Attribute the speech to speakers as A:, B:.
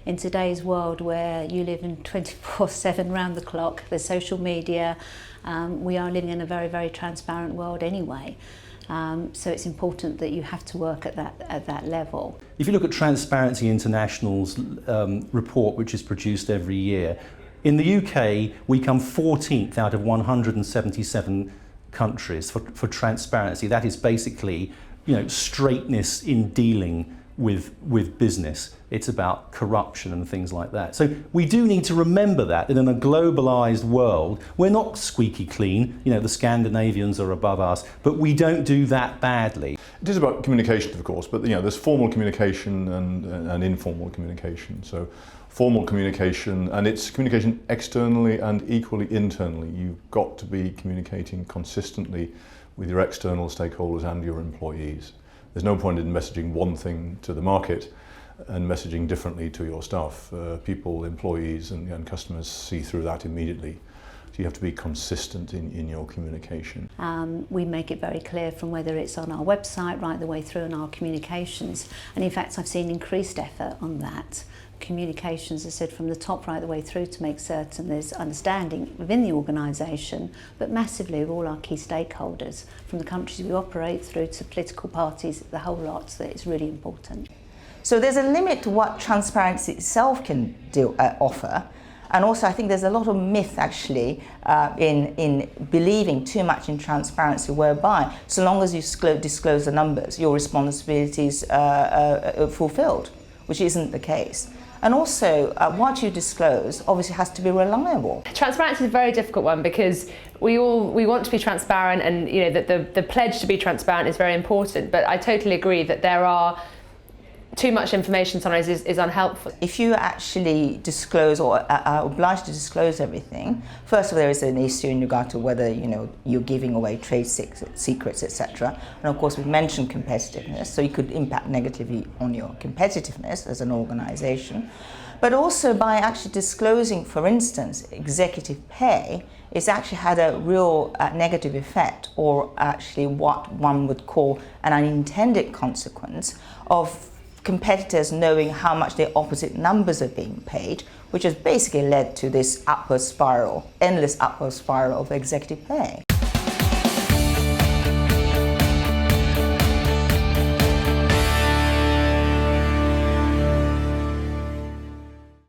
A: in today's world where you live in 24/7 round the clock, there's social media, we are living in a very, very transparent world anyway. So it's important that you have to work at that level.
B: If you look at Transparency International's report, which is produced every year, in the UK we come 14th out of 177 countries for transparency. That is basically, straightness in dealing with business. It's about corruption and things like that. So we do need to remember that in a globalized world, we're not squeaky clean. The Scandinavians are above us, but we don't do that badly.
C: It is about communication, of course, but there's formal communication and informal communication. So formal communication, and it's communication externally and equally internally. You've got to be communicating consistently with your external stakeholders and your employees. There's no point in messaging one thing to the market and messaging differently to your staff. People, employees and customers see through that immediately. So you have to be consistent in your communication.
A: We make it very clear from whether it's on our website right the way through in our communications. And in fact, I've seen increased effort on that. Communications, as I said, from the top right the way through to make certain there's understanding within the organisation, but massively of all our key stakeholders, from the countries we operate through to political parties, the whole lot, that it's really important.
D: So there's a limit to what transparency itself can offer. And also I think there's a lot of myth actually in believing too much in transparency, whereby so long as you disclose the numbers, your responsibilities are fulfilled, which isn't the case. And also, what you disclose obviously has to be reliable.
E: Transparency is a very difficult one because we want to be transparent, and the pledge to be transparent is very important. But I totally agree that there are too much information sometimes is unhelpful.
D: If you actually disclose or are obliged to disclose everything, first of all, there is an issue in regard to whether you're giving away trade secrets, etc. And of course, we've mentioned competitiveness, so you could impact negatively on your competitiveness as an organisation. But also by actually disclosing, for instance, executive pay, it's actually had a real negative effect, or actually what one would call an unintended consequence of competitors knowing how much their opposite numbers are being paid, which has basically led to this upward spiral, endless upward spiral of executive pay.